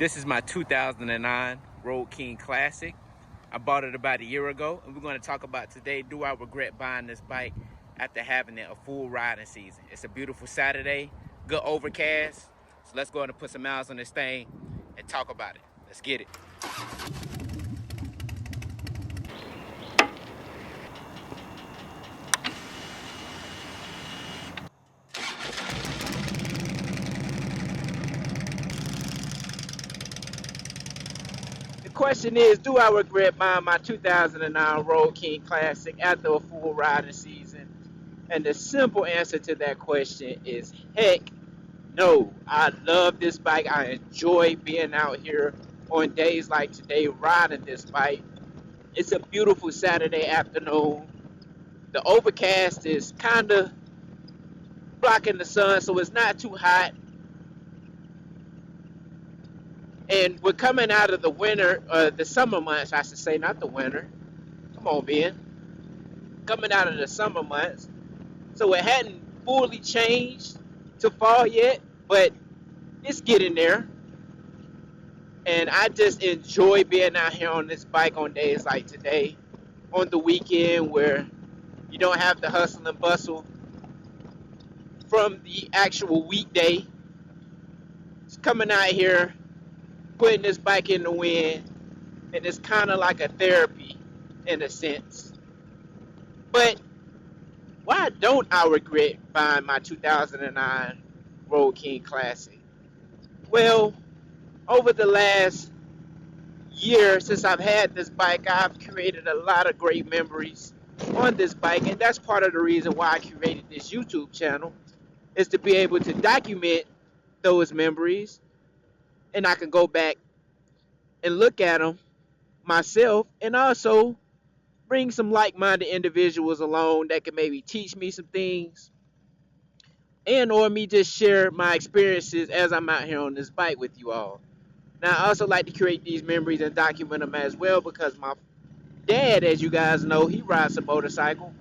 This is my 2009 Road King Classic. I bought it about a year ago, and we're going to talk about today, do I regret buying this bike after having it a full riding season? It's a beautiful Saturday, good overcast. So let's go ahead and put some miles on this thing and talk about it. Let's get it. The question is, do I regret buying my 2009 Road King Classic after a full riding season? And the simple answer to that question is heck no. I love this bike. I enjoy being out here on days like today riding this bike. It's a beautiful Saturday afternoon. The overcast is kind of blocking the sun, so it's not too hot. And we're coming out of the winter, the summer months, I should say, not the winter. Come on, Ben. Coming out of the summer months. So it hadn't fully changed to fall yet, but it's getting there. And I just enjoy being out here on this bike on days like today, on the weekend where you don't have to hustle and bustle from the actual weekday. It's coming out here, putting this bike in the wind, and it's kind of like a therapy in a sense. But why don't I regret buying my 2009 Road King Classic? Well, over the last year since I've had this bike, I've created a lot of great memories on this bike, and that's part of the reason why I created this YouTube channel, is to be able to document those memories, and I can go back and look at them myself, and also bring some like-minded individuals along that can maybe teach me some things, and or me just share my experiences as I'm out here on this bike with you all. Now, I also like to create these memories and document them as well, because my dad, as you guys know, he rides a motorcycle.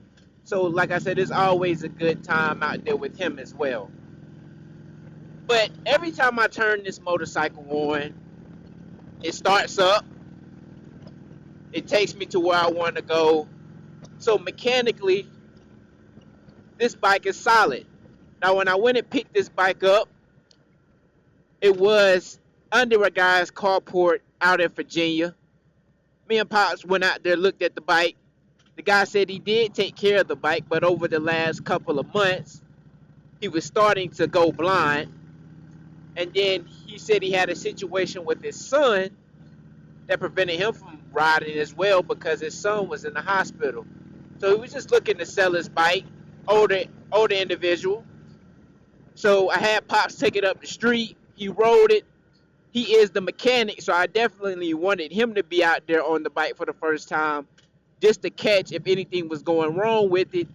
So, like I said, it's always a good time out there with him as well. But every time I turn this motorcycle on, it starts up. It takes me to where I want to go. So mechanically, this bike is solid. Now, when I went and picked this bike up, it was under a guy's carport out in Virginia. Me and Pops went out there, looked at the bike. The guy said he did take care of the bike, but over the last couple of months, he was starting to go blind. And then he said he had a situation with his son that prevented him from riding as well, because his son was in the hospital. So he was just looking to sell his bike, older individual. So I had Pops take it up the street. He rode it. He is the mechanic, so I definitely wanted him to be out there on the bike for the first time, just to catch if anything was going wrong with it.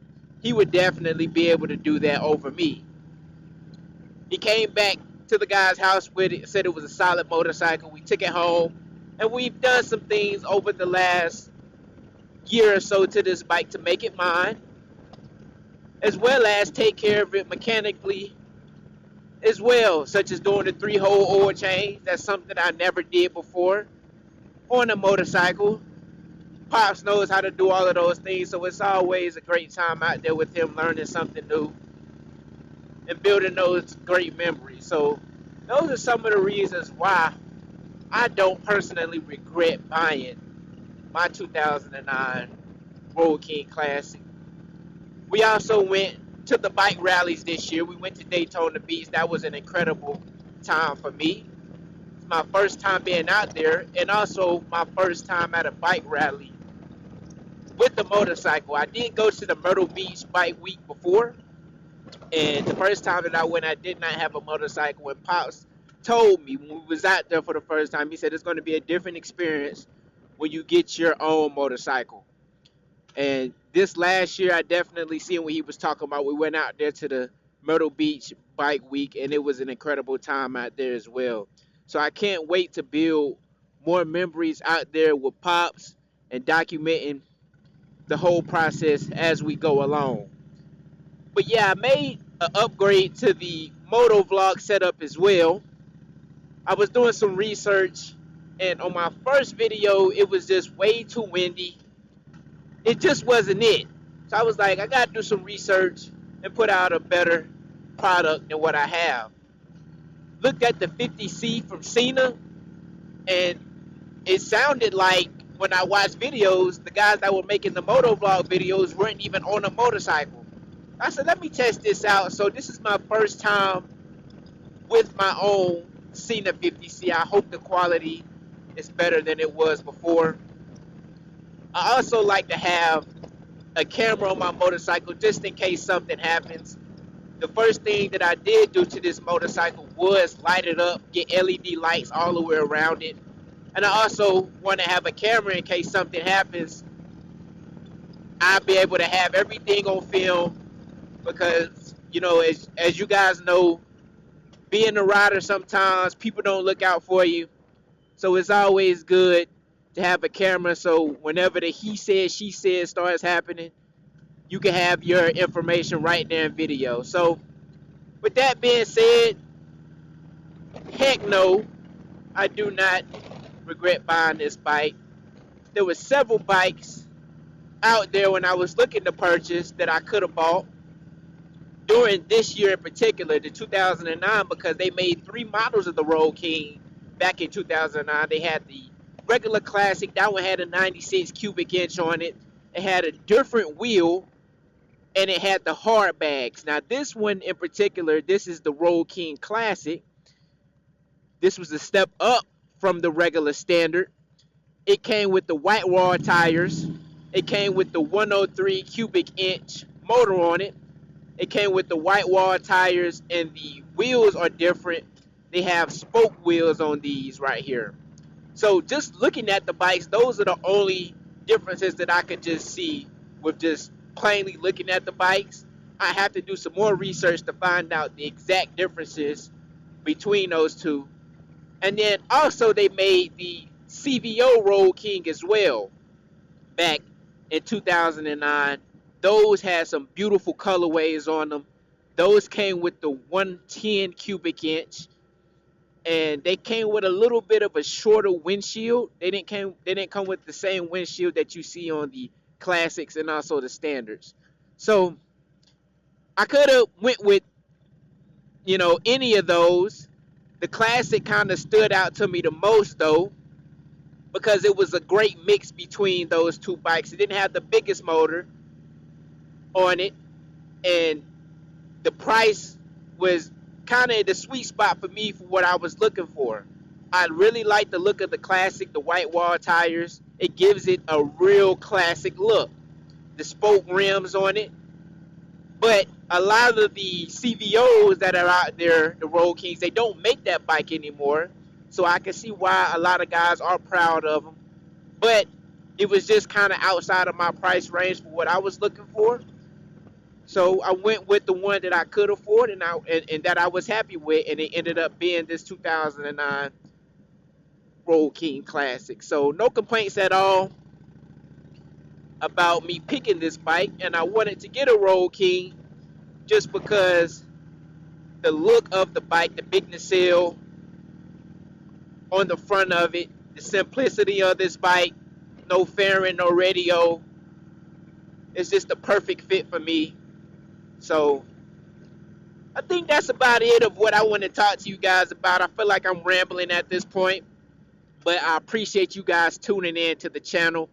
He would definitely be able to do that over me. He came back to the guy's house with it, said it was a solid motorcycle. We took it home, and we've done some things over the last year or so to this bike to make it mine, as well as take care of it mechanically as well, such as doing the 3-hole oil change. That's something I never did before on a motorcycle. Pops knows how to do all of those things, so it's always a great time out there with him, learning something new and building those great memories. So those are some of the reasons why I don't personally regret buying my 2009 Road King Classic. We also went to the bike rallies this year. We went to Daytona Beach. That was an incredible time for me. It's my first time being out there, and also my first time at a bike rally with the motorcycle. I did go to the Myrtle Beach bike week before, and the first time that I went, I did not have a motorcycle. And Pops told me when we was out there for the first time, he said it's going to be a different experience when you get your own motorcycle. And this last year, I definitely seen what he was talking about. We went out there to the Myrtle Beach bike week, and it was an incredible time out there as well. So I can't wait to build more memories out there with Pops and documenting the whole process as we go along. But yeah, I made an upgrade to the moto vlog setup as well. I was doing some research, and on my first video, it was just way too windy. It just wasn't it. So I was like, I gotta do some research and put out a better product than what I have. Looked at the 50C from Cena, and it sounded like when I watched videos, the guys that were making the motovlog videos weren't even on a motorcycle. I said, let me test this out. So this is my first time with my own Cena 50C. I hope the quality is better than it was before. I also like to have a camera on my motorcycle just in case something happens. The first thing that I did do to this motorcycle was light it up, get LED lights all the way around it. And I also want to have a camera in case something happens. I'll be able to have everything on film because, you know, as you guys know, being a rider, sometimes people don't look out for you. So it's always good to have a camera so whenever the he said, she said starts happening, you can have your information right there in video. So with that being said, heck no, I do not regret buying this bike. There were several bikes out there when I was looking to purchase that I could have bought during this year in particular, the 2009, because they made 3 models of the Road King back in 2009. They had the regular classic. That one had a 96 cubic inch on it. It had a different wheel, and it had the hard bags. Now this one in particular, this is the Road King Classic. This was a step up from the regular standard. It came with the white wall tires. It came with the 103 cubic inch motor on it. It came with the white wall tires, and the wheels are different. They have spoke wheels on these right here. So just looking at the bikes, those are the only differences that I could just see with just plainly looking at the bikes. I have to do some more research to find out the exact differences between those two. And then also they made the CVO Road King as well back in 2009. Those had some beautiful colorways on them. Those came with the 110 cubic inch, and they came with a little bit of a shorter windshield. They didn't come with the same windshield that you see on the classics and also the standards. So I could have went with, you know, any of those. The classic kind of stood out to me the most though, because it was a great mix between those two bikes. It didn't have the biggest motor on it, and the price was kind of the sweet spot for me for what I was looking for. I really like the look of the classic, the white wall tires. It gives it a real classic look. The spoke rims on it. But a lot of the CVOs that are out there, the Road Kings, they don't make that bike anymore. So I can see why a lot of guys are proud of them. But it was just kind of outside of my price range for what I was looking for. So I went with the one that I could afford and that I was happy with, and it ended up being this 2009 Road King Classic. So no complaints at all about me picking this bike, and I wanted to get a Road King just because the look of the bike, the big nacelle on the front of it, the simplicity of this bike, no fairing, no radio. It's just the perfect fit for me. So I think that's about it of what I want to talk to you guys about. I feel like I'm rambling at this point, but I appreciate you guys tuning in to the channel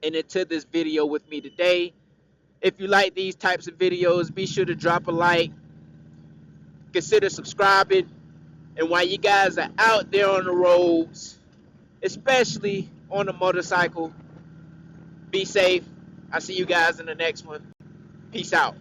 and into this video with me today. If you like these types of videos, be sure to drop a like, consider subscribing, and while you guys are out there on the roads, especially on a motorcycle, be safe. I'll see you guys in the next one. Peace out.